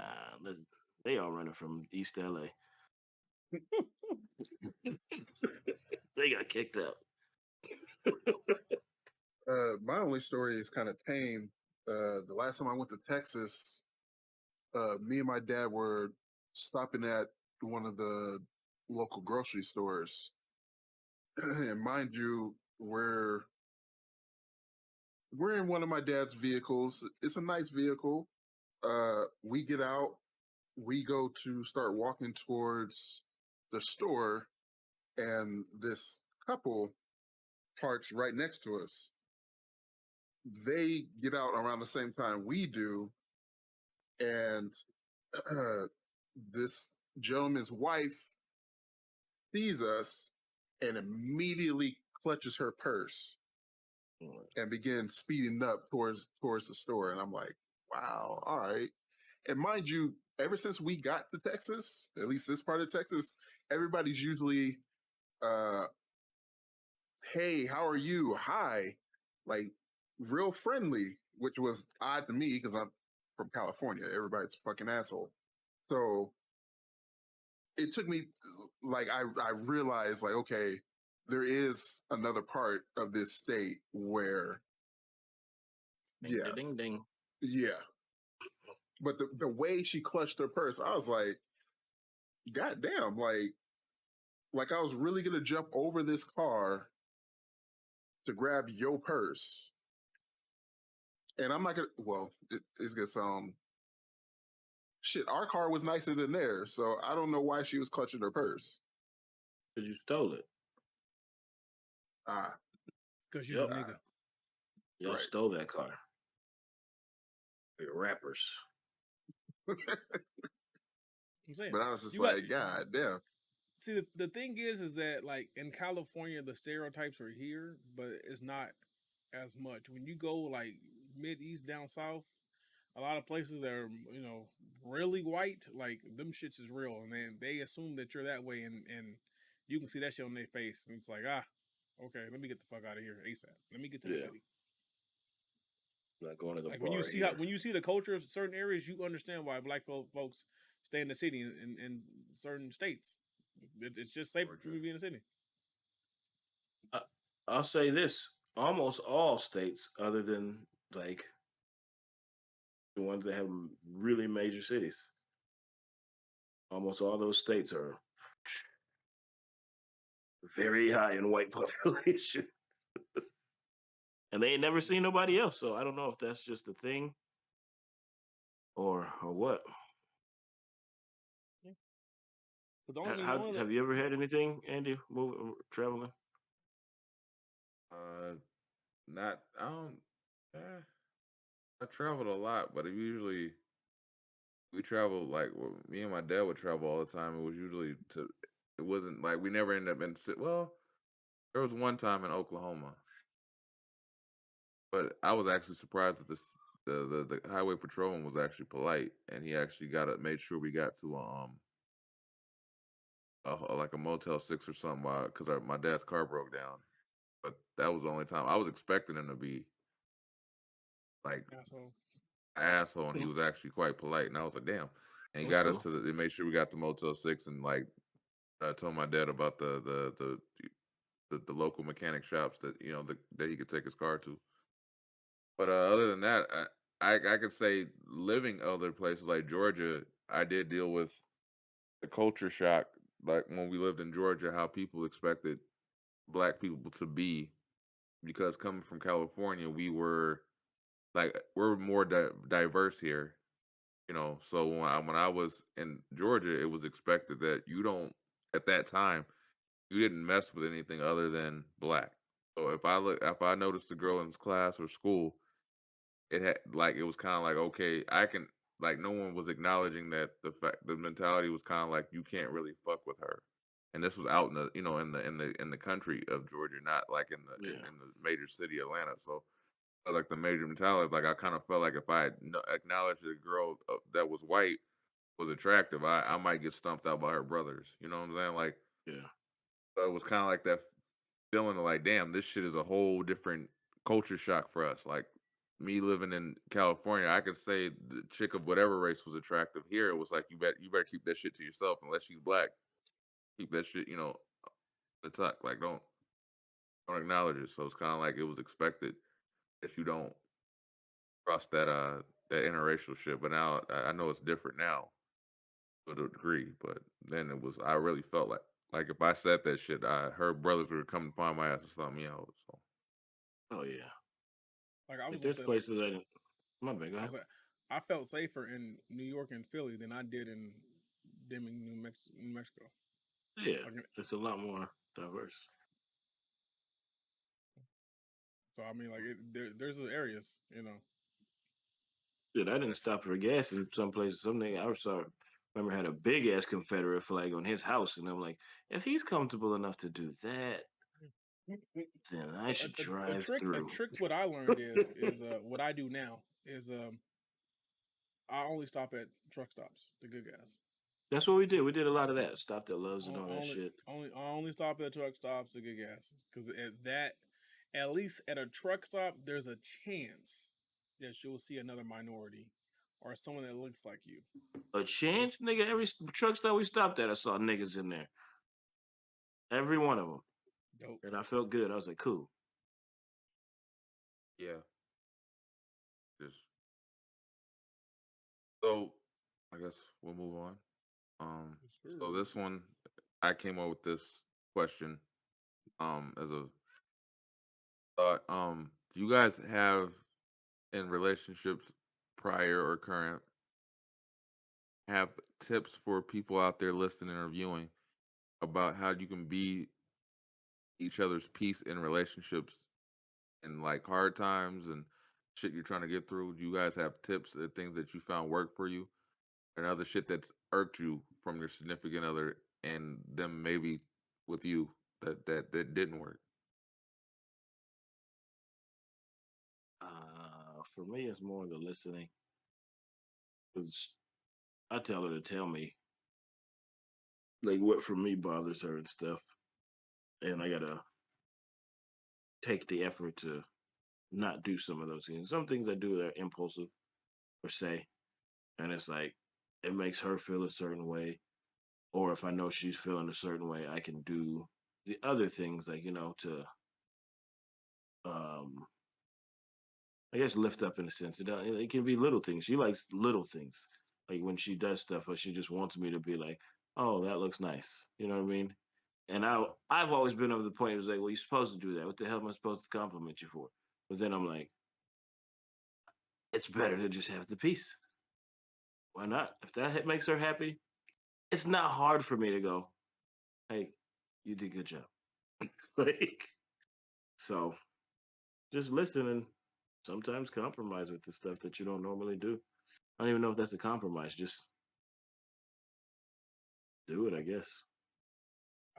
They all running from East LA. They got kicked out. my only story is kind of tame. The last time I went to Texas, me and my dad were stopping at one of the local grocery stores, and mind you, we're in one of my dad's vehicles. It's a nice vehicle. We get out, we go to start walking towards the store, and this couple parks right next to us. They get out around the same time we do, and this gentleman's wife sees us and immediately clutches her purse and begins speeding up towards the store. And I'm like, wow, all right. And mind you, ever since we got to Texas, at least this part of Texas, everybody's usually hey, how are you? Hi. Like real friendly, which was odd to me because I'm from California. Everybody's a fucking asshole. So it took me like I realized like, okay, there is another part of this state where Ding, yeah, ding, ding. yeah. But the way she clutched her purse, I was like, God damn, like I was really gonna jump over this car to grab your purse. And I'm not gonna well, it's gonna sound shit, our car was nicer than theirs, so I don't know why she was clutching her purse. Because you stole it. Ah, Because you're Yep. a nigga. Y'all right. stole that car. You're rappers. I'm saying. But I was just You got- like, God damn. See, the thing is that like in California, the stereotypes are here, but it's not as much. When you go like mid east down south, a lot of places that are really white, like them shits is real, and then they assume that you're that way, and you can see that shit on their face, and it's like okay, let me get the fuck out of here ASAP. Let me get to the Yeah. city. Not going to the Like bar when you see here. when you see the culture of certain areas, you understand why black folks stay in the city in certain states. It's just safer for me to be in the city. I'll say this: almost all states, other than like the ones that have really major cities, almost all those states are very high in white population, and they ain't never seen nobody else. So I don't know if that's just a thing or what. Because the only, Have you ever had anything, Andy, traveling? Not I don't. Eh, I traveled a lot, but it usually we traveled like me and my dad would travel all the time. It was usually to. It wasn't like we never ended up in. Well, there was one time in Oklahoma, but I was actually surprised that the highway patrolman was actually polite, and he actually made sure we got to like a Motel 6 or something because my dad's car broke down. But that was the only time I was expecting him to be like asshole. an asshole, and he was actually quite polite. And I was like, damn. And he That's got us cool. to they made sure we got to Motel 6, and like I told my dad about the local mechanic shops that that he could take his car to. But other than that, I could say living other places like Georgia, I did deal with the culture shock, like when we lived in Georgia, how people expected black people to be, because coming from California, we're more diverse here, So when I was in Georgia, it was expected that you don't at that time you didn't mess with anything other than black. So if I noticed a girl in class or school, it had like it was kind of like, okay, I can, like, no one was acknowledging that the mentality was kind of like you can't really fuck with her. And this was out in the in the country of Georgia, not like Yeah. in the major city Atlanta. So like the major mentality is like I kind of felt like if I had acknowledged a girl that was white was attractive, I might get stumped out by her brothers. You know what I'm saying? Like, Yeah. so it was kind of like that feeling of like, damn, this shit is a whole different culture shock for us. Like me living in California, I could say the chick of whatever race was attractive. Here, it was like you better keep that shit to yourself unless she's black. Keep that shit, the tuck. Like don't acknowledge it. So it's kind of like it was expected that you don't cross that interracial shit. But now I know it's different now to a degree. But then I really felt like if I said that shit, her brothers would come and find my ass or something, So Oh yeah. Like I was Like gonna there's say, like places I didn't. My bad. Go I ahead. was like, I felt safer in New York and Philly than I did in Deming, New Mexico. Yeah, Like, it's a lot more diverse. so I mean, like there's areas, Dude, I didn't stop for gas in some places. Some nigga I saw, remember, had a big ass Confederate flag on his house, and I'm like, if he's comfortable enough to do that, then I should a drive trick. A through. trick. What I learned is what I do now is I only stop at truck stops to get gas. That's what we did. We did a lot of that. Stopped at Loves and all that shit. I only stop at truck stops to get gas because at least at a truck stop, there's a chance that you'll see another minority or someone that looks like you. A chance, nigga. Every truck stop we stopped at, I saw niggas in there. Every one of them. Dope. And I felt good. I was like, cool. yeah, just so I guess we'll move on. So this one, I came up with this question as a thought. Do you guys have in relationships, prior or current, have tips for people out there listening or viewing about how you can be each other's peace in relationships in like hard times and shit you're trying to get through? Do you guys have tips or things that you found work for you, and other shit that's irked you from your significant other and them maybe with you that didn't work? For me, it's more the listening. Because I tell her to tell me, like, what for me bothers her and stuff. And I gotta take the effort to not do some of those things. Some things I do are impulsive or say, and it's like it makes her feel a certain way, or if I know she's feeling a certain way, I can do the other things, like, to um I guess lift up in a sense. It can be little things. She likes little things, like when she does stuff, or she just wants me to be like, "Oh, that looks nice." You know what I mean? And I've always been of the point. It was like, "Well, you're supposed to do that. What the hell am I supposed to compliment you for?" But then I'm like, it's better to just have the peace. Why not? If that makes her happy, it's not hard for me to go, "Hey, you did a good job." Like, so just listen and sometimes compromise with the stuff that you don't normally do. I don't even know if that's a compromise. Just do it, I guess.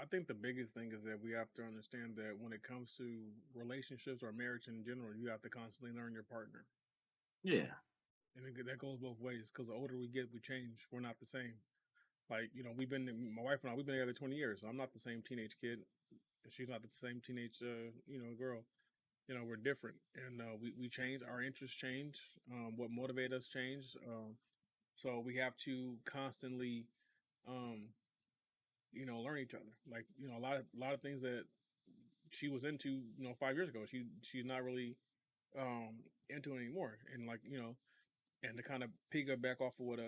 I think the biggest thing is that we have to understand that when it comes to relationships or marriage in general, you have to constantly learn your partner. Yeah. And that goes both ways because the older we get, we change. We're not the same. Like, my wife and I, we've been together 20 years. So I'm not the same teenage kid. And she's not the same teenage, girl. We're different. And we change. Our interests change. What motivate us change. So we have to constantly, um, learn each other. Like, a lot of things that she was into, 5 years ago, she's not really into it anymore. And like, and to kind of piggyback off of what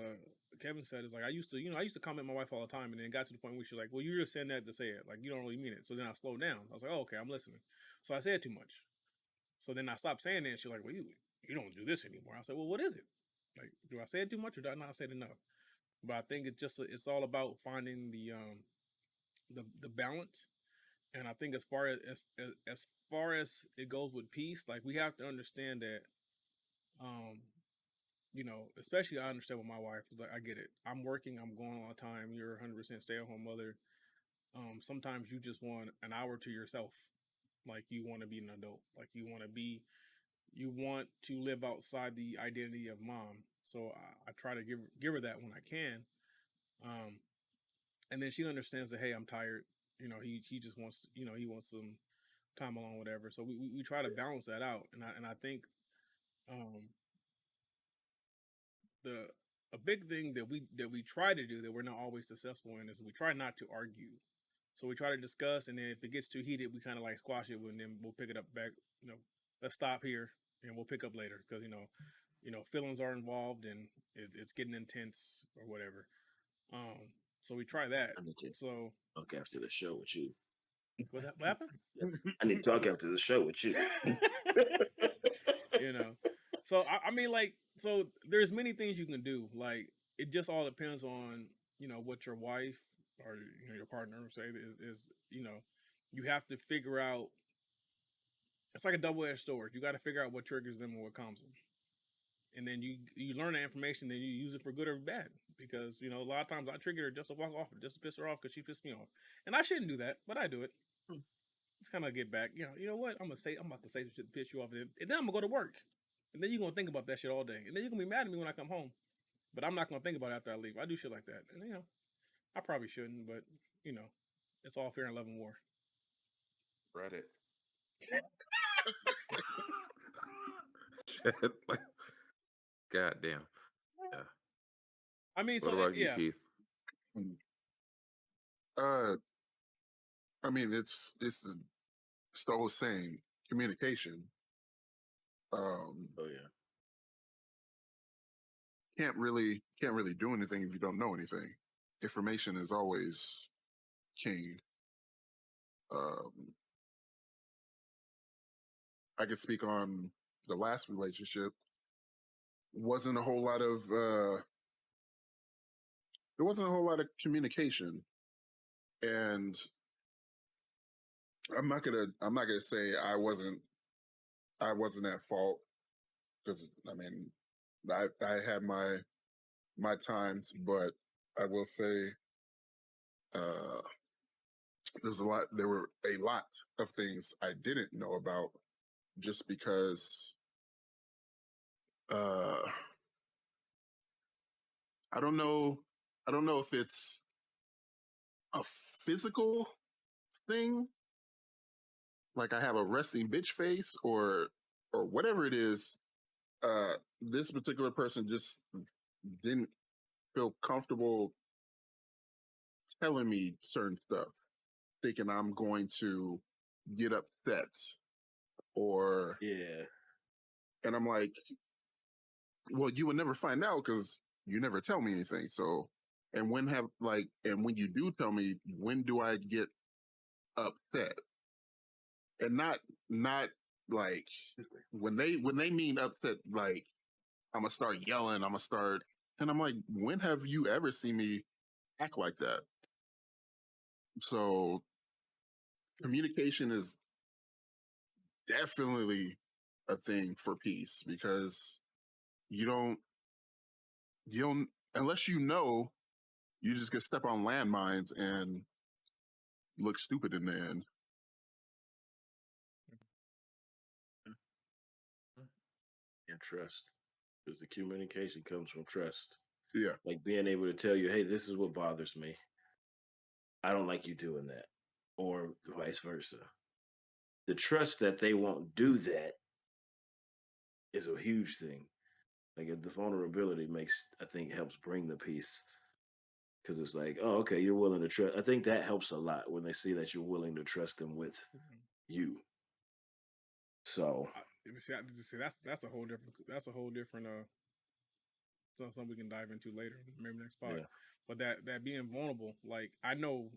Kevin said is like I used to comment my wife all the time, and then it got to the point where she's like, "Well, you're just saying that to say it, like you don't really mean it." So then I slowed down. I was like, "Oh, okay, I'm listening." So I said too much. So then I stopped saying it. And she's like, "Well, you don't do this anymore." I said, "Well, what is it? Like, do I say it too much or do I not say it enough?" But I think it's all about finding the balance. And I think as far as it goes with peace, like we have to understand that um especially I understand with my wife. It's like I get it. I'm working. I'm going all the time. You're 100% stay at home mother. Sometimes you just want an hour to yourself. Like you want to be an adult. Like you want to live outside the identity of mom. So I try to give her that when I can. Um, and then she understands that hey, I'm tired. He just wants he wants some time alone, whatever. So we try to balance that out. And I think um the a big thing that we try to do that we're not always successful in is we try not to argue. So we try to discuss, and then if it gets too heated, we kind of like squash it, and then we'll pick it up back. Let's stop here, and we'll pick up later because feelings are involved, and it's getting intense or whatever. So we try that. I need to So talk after the show with you. what happened? I need to talk after the show with you. you know. So I mean, like, so there's many things you can do. Like, it just all depends on what your wife or your partner say is. You have to figure out. It's like a double-edged sword. You got to figure out what triggers them and what calms them, and then you learn that information, then you use it for good or bad. Because a lot of times I trigger her just to walk off, just to piss her off because she pissed me off, and I shouldn't do that, but I do it. It's kind of get back. You know what? I'm about to say some shit to piss you off, and then I'm gonna go to work, and then you're gonna think about that shit all day, and then you're gonna be mad at me when I come home. But I'm not gonna think about it after I leave. I do shit like that, and I probably shouldn't, but you know, it's all fair in love and war. Reddit. Shit. Like, goddamn. Yeah. I mean, What so about you, yeah, Keith? Uh, I mean, it's still the same communication. Oh yeah. Can't really do anything if you don't know anything. Information is always king. Um, I could speak on the last relationship. Wasn't a whole lot of there wasn't a whole lot of communication, and I'm not gonna say I wasn't at fault because I mean I had my times, but I will say uh, there were a lot of things I didn't know about just because uh, I don't know if it's a physical thing, like I have a resting bitch face or whatever it is. This particular person just didn't feel comfortable telling me certain stuff, thinking I'm going to get upset, or Yeah. and I'm like, well, you would never find out because you never tell me anything. So, and when you do tell me, when do I get upset? And not like when they mean upset, like I'm gonna start yelling, I'm gonna start, and I'm like, when have you ever seen me act like that? So communication is definitely a thing for peace because you don't you don't unless you know, you just get step on landmines and look stupid in the end. And trust. Because the communication comes from trust. Yeah. Like being able to tell you, hey, this is what bothers me. I don't like you doing that. Or vice versa. The trust that they won't do that is a huge thing. Like the vulnerability I think, helps bring the peace. Because it's like, oh, okay, you're willing to trust. I think that helps a lot when they see that you're willing to trust them with you. So, See, that's a whole different something we can dive into later, maybe next pod. yeah. But that being vulnerable, like I know,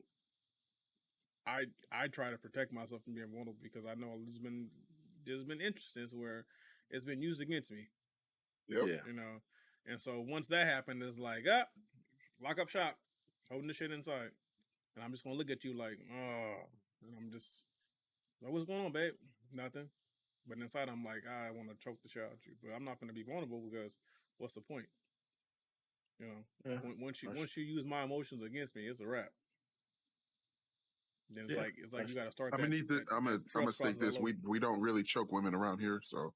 I try to protect myself from being vulnerable because I know there's been instances where it's been used against me, Yep. Yeah. you know, and so once that happened, it's like lock up shop, holding the shit inside, and I'm just gonna look at you like and I'm just like, what's going on, babe? Nothing. But inside, I'm like, I want to choke the shit out of you, but I'm not going to be vulnerable because what's the point? You know, Yeah. once you use my emotions against me, it's a wrap. Then it's like you got to start. I'm gonna state this: we don't really choke women around here, so.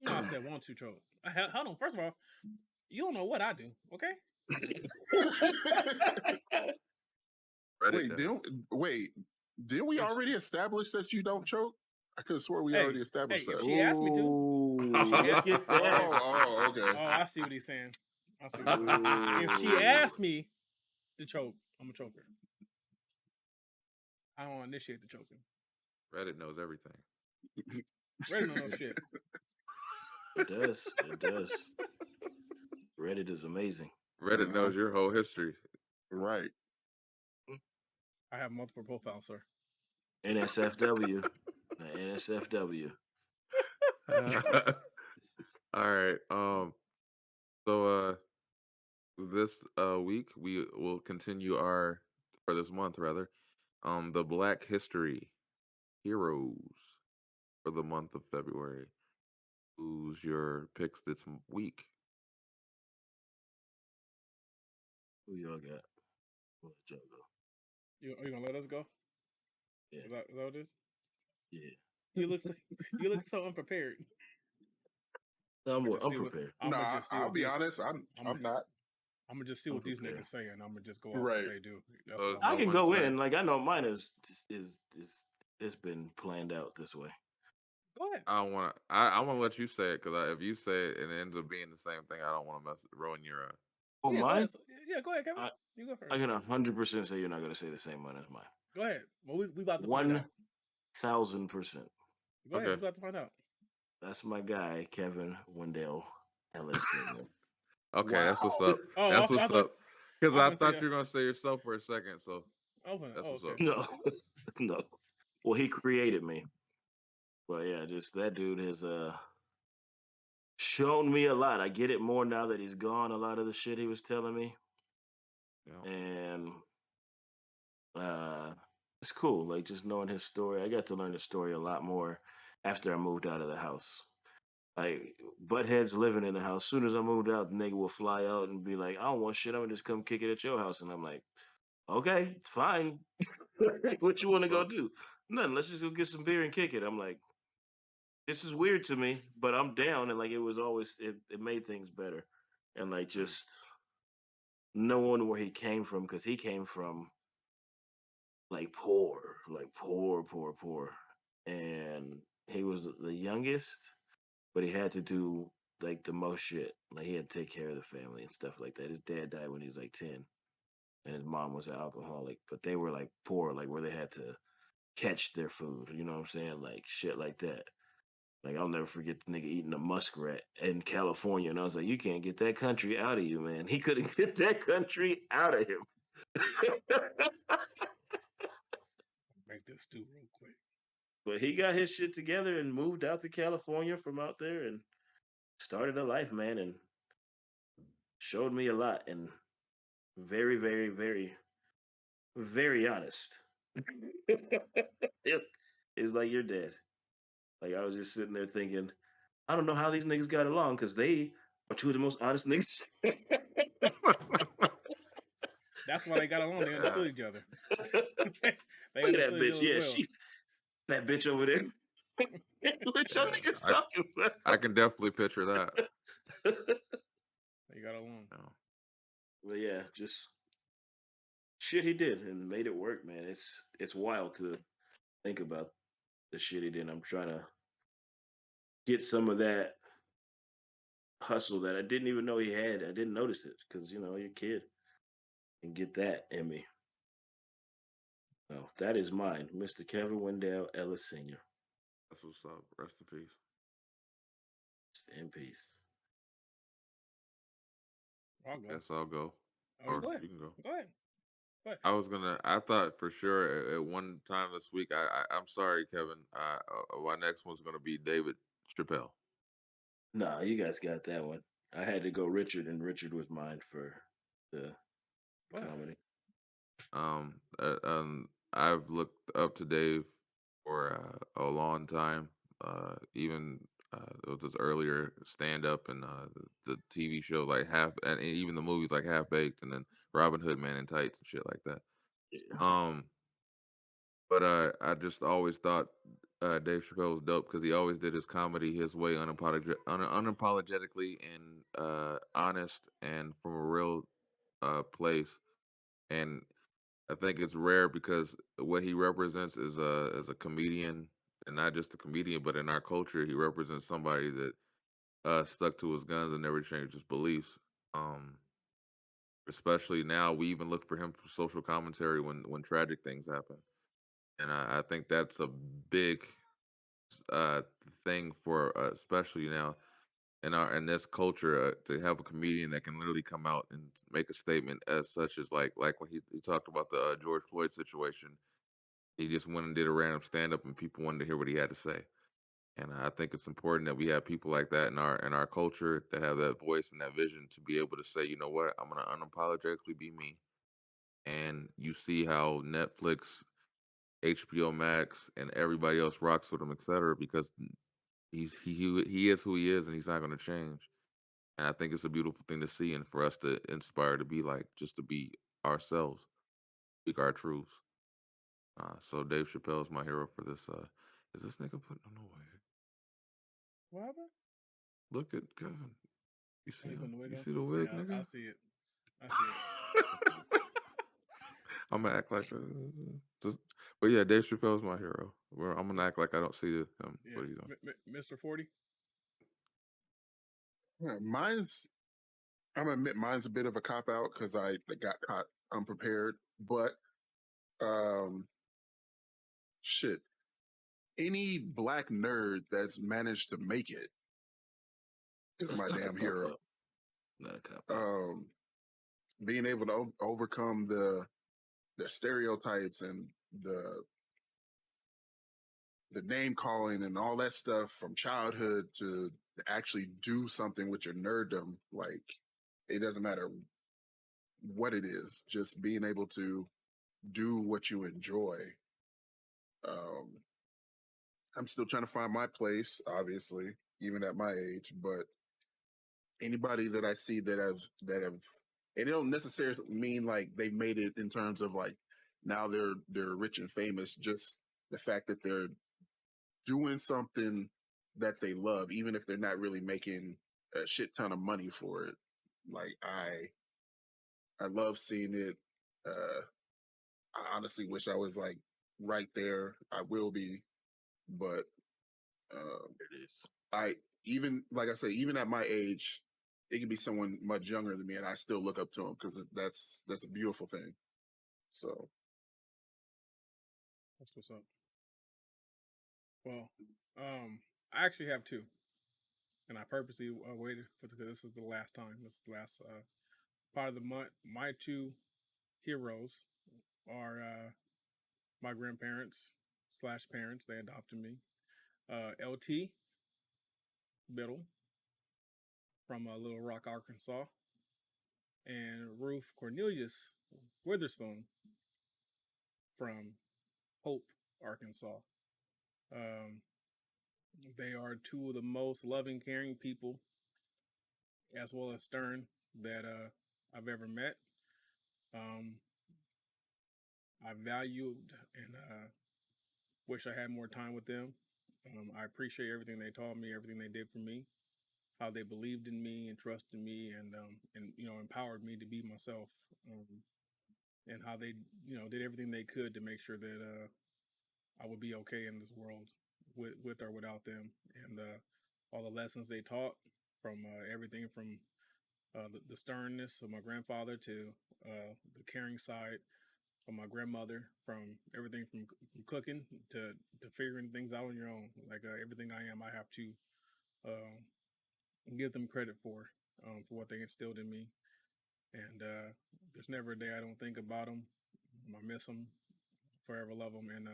No, I said want to choke. Hold on. First of all, you don't know what I do, okay? Wait, didn't we already establish that you don't choke? I could have swore we already established that. If she asked me to. Look at that. Oh, okay. Oh, I see what he's saying. If she asked me to choke, I'm gonna choke her. I don't initiate the choking. Reddit knows everything. Reddit don't know shit. It does. It does. Reddit is amazing. Reddit knows your whole history. Right. I have multiple profiles, sir. NSFW. The NSFW. All right. So this week we will continue for this month rather, the Black History Heroes for the month of February. Who's your picks this week? Who y'all got? We'll let y'all go. You gonna let us go? Yeah. Is that what it is? Yeah. You look so unprepared. I'm prepared. I'll be honest. I'm not. I'm gonna just see what these niggas say, and I'm gonna just go off Right. what they do. That's So what I I'm can one go saying- in. Like I know mine is it's been planned out this way. Go ahead. I don't want to. I want to let you say it because if you say it and it ends up being the same thing, I don't want to ruin your. Oh, yeah, mine? Go ahead, Kevin. You go first. I can 100% say you're not gonna say the same one as mine. Go ahead. Well, we about to find out. 1,000%. Go ahead. Okay. We about to find out. That's my guy, Kevin Wendell Ellison. Okay, Wow. that's what's up. Oh, That's I what's thought- up. Because I I was gonna thought say you were gonna say yourself for a second. So Open. that's what's Okay. up. No, no. Well, he created me. But yeah, just that dude has shown me a lot. I get it more now that he's gone. A lot of the shit he was telling me, Yeah. and it's cool. Like just knowing his story. I got to learn his story a lot more after I moved out of the house. Like buttheads living in the house. Soon as I moved out, the nigga will fly out and be like, "I don't want shit. I'm gonna just come kick it at your house." And I'm like, "Okay, fine. What you want to go do? Nothing. Let's just go get some beer and kick it." I'm like, "This is weird to me, but I'm down." And like it was always it made things better, and like just knowing where he came from because he came from like poor, and he was the youngest, but he had to do like the most shit. Like he had to take care of the family and stuff like that. His dad died when he was like 10. and his mom was an alcoholic, but they were like poor, like where they had to catch their food. You know what I'm saying? Like shit like that. Like I'll never forget the nigga eating a muskrat in California, and I was like, you can't get that country out of you, man. He couldn't get that country out of him. Make this stew real quick. But he got his shit together and moved out to California from out there and started a life, man, and showed me a lot and very, very, very, very honest. It's like your dad. Like I was just sitting there thinking, I don't know how these niggas got along because they are two of the most honest niggas. That's why they got along. They understood each other. They Look at that understood each bitch. other Yeah, well. she's that bitch over there. What y'all niggas I- talking about? I can definitely picture that. They got along. You know. But yeah, just shit he did and made it work, man. It's wild to think about the shit he did. I'm trying to get some of that hustle that I didn't even know he had. I didn't notice it because you're a kid and get that in me. So that is mine, Mr. Kevin Wendell Ellis Sr. That's what's up. Rest in peace. Rest in peace. I'll go. Guess I'll go. Oh, Or go ahead. you can go. Go ahead. Go ahead. I thought for sure at one time this week, I'm sorry, Kevin. My next one's gonna be David Chappelle. Nah, you guys got that one. I had to go Richard, and Richard was mine for the Go ahead. comedy. I've looked up to Dave for a long time. Even it was his earlier stand up and the TV show like and even the movies like Half Baked and then Robin Hood Man in Tights and shit like that. Yeah. But I just always thought Dave Chappelle was dope because he always did his comedy his way, unapologetically and honest and from a real place. And I think it's rare because what he represents is a comedian, and not just a comedian, but in our culture, he represents somebody that stuck to his guns and never changed his beliefs. Um, Especially now, we even look for him for social commentary when tragic things happen, and I think that's a big uh, thing for especially now in this culture to have a comedian that can literally come out and make a statement as such as like when he talked about the George Floyd situation. He just went and did a random stand up, and people wanted to hear what he had to say. And I think it's important that we have people like that in our culture that have that voice and that vision to be able to say, you know what, I'm gonna unapologetically be me. And you see how Netflix, HBO Max, and everybody else rocks with him, etc. Because he is who he is, and he's not gonna change. And I think it's a beautiful thing to see, and for us to inspire to be like, just to be ourselves, speak our truths. So Dave Chappelle is my hero for this. Is this nigga putting on the wig? What happened? Look at Kevin. You Oh, see he putting him? the wig You on? see the wig, Yeah, I nigga? see it. I see it. I'm gonna act like but yeah, Dave Chappelle's my hero. I'm gonna act like I don't see him. Yeah. What are you doing? Mr. 40? Yeah, mine's. I'm gonna admit mine's a bit of a cop out because I got caught unprepared. But um, shit, any black nerd that's managed to make it is That's my not a damn cop hero. out. Not a cop out. Being able to overcome the stereotypes and the name calling and all that stuff from childhood to actually do something with your nerddom, like it doesn't matter what it is, just being able to do what you enjoy. um I'm still trying to find my place, obviously, even at my age, but anybody that I see that have and it don't necessarily mean like they've made it in terms of like now they're rich and famous, just the fact that they're doing something that they love, even if they're not really making a shit ton of money for it. Like I love seeing it. I honestly wish I was like right there. I will be, but It is. I even like I say, even at my age, it can be someone much younger than me, and I still look up to them because that's a beautiful thing. So That's what's up. Well, I actually have two, and I purposely waited for because this is the last time. This is the last part of the month. My two heroes are my grandparents / parents. They adopted me. LT Biddle from Little Rock, Arkansas, and Ruth Cornelius Witherspoon from Hope, Arkansas. Um, they are two of the most loving, caring people, as well as stern, that I've ever met. Um, I valued and wish I had more time with them. I appreciate everything they taught me, everything they did for me, how they believed in me and trusted me, and empowered me to be myself, and how they did everything they could to make sure that I would be okay in this world with or without them, and all the lessons they taught from everything from the sternness of my grandfather to the caring side of my grandmother, from everything from cooking to figuring things out on your own. Like everything I am, I have to give them credit for what they instilled in me. And there's never a day I don't think about them. I miss them, forever love them, and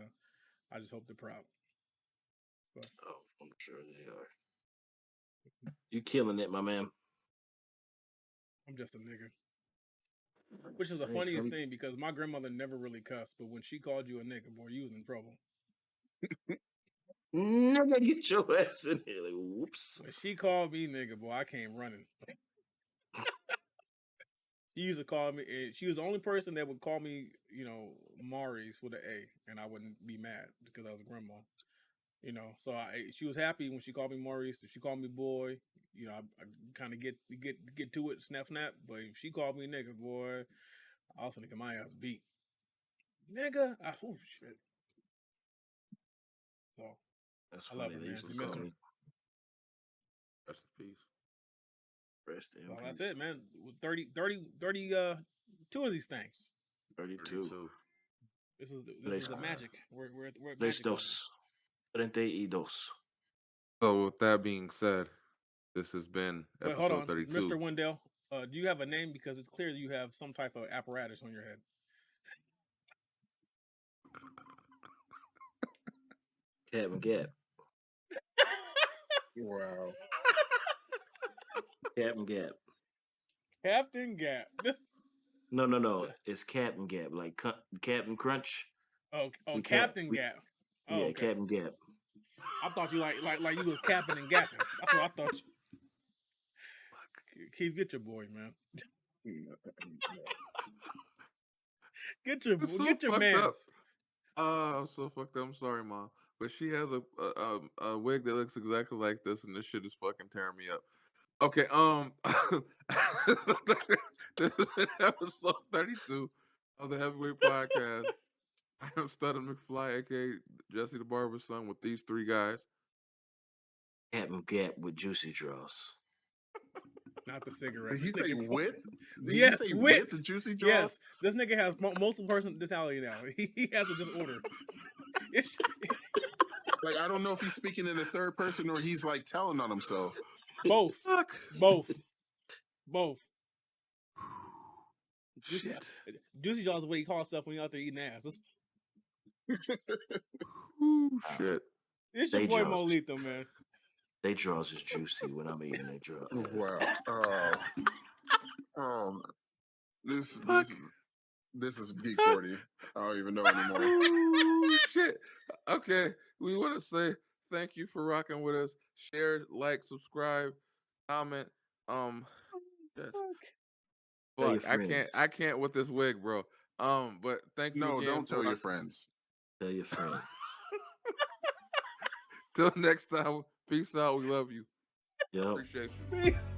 I just hope they're proud. But Oh, I'm sure they are. You killing it, my man. I'm just a nigga. Which is the Hey, funniest Tony. thing because my grandmother never really cussed, but when she called you a nigga, boy, you was in trouble. Nigga, get your ass in here. Like, whoops. When she called me nigga, boy, I came running. She used to call me, and she was the only person that would call me, Maurice with an A, and I wouldn't be mad because I was a grandma. So she was happy when she called me Maurice. If she called me boy, I kind of get to it, snap. But if she called me nigga, boy, I was gonna get my ass beat. Nigga, oh shit. So That's I love funny. her, They man. used to You miss call her. me Rest in peace. rest in Well, peace. that's it, man. 32 of these things. 32. 32. This is the Tres- magic. We're at Tres magic level. dos. 32. So with that being said, this has been Wait, hold episode on, Mr. 32. Wendell. Do you have a name? Because it's clear you have some type of apparatus on your head. Captain Gap. wow. Captain Gap. Captain Gap. No. It's Captain Gap. Like Captain Crunch. Oh, We Captain Gap. Oh, Yeah, okay. Captain Gap. I thought you like you was capping and gapping. That's what I thought. Keith, get your boy, man. Get your It's so get your fucked up. mans. I'm so fucked up. I'm sorry, Mom. But she has a wig that looks exactly like this, and this shit is fucking tearing me up. Okay, this is episode 32 of the Heavyweight Podcast. I am Studden McFly, aka Jesse the Barber's son, with these three guys. Captain Gap with juicy draws. Not the cigarette. Did he This say nigga- with? Did Yes, he say with. the juicy draws? Yes, this nigga has multiple personality now. He has a disorder. It's, Like I don't know if he's speaking in the third person or he's like telling on himself. both. Fuck. Both. Shit. Juicy Jaws is what he calls stuff when he's out there eating ass. Ooh, shit. It's your They boy Jaws. Molito, man. They draws is juicy when I'm eating they draws. Wow. This is Geek 40. I don't even know anymore. Ooh, shit. Okay, we want to say thank you for rocking with us. Share, like, subscribe, comment. Shit. Tell your Fuck, friends. I can't with this wig, bro. But thank you No, again. don't for tell your rock- friends. Tell your friends. Till next time. Peace out. We love you. Yep. Appreciate you. Peace.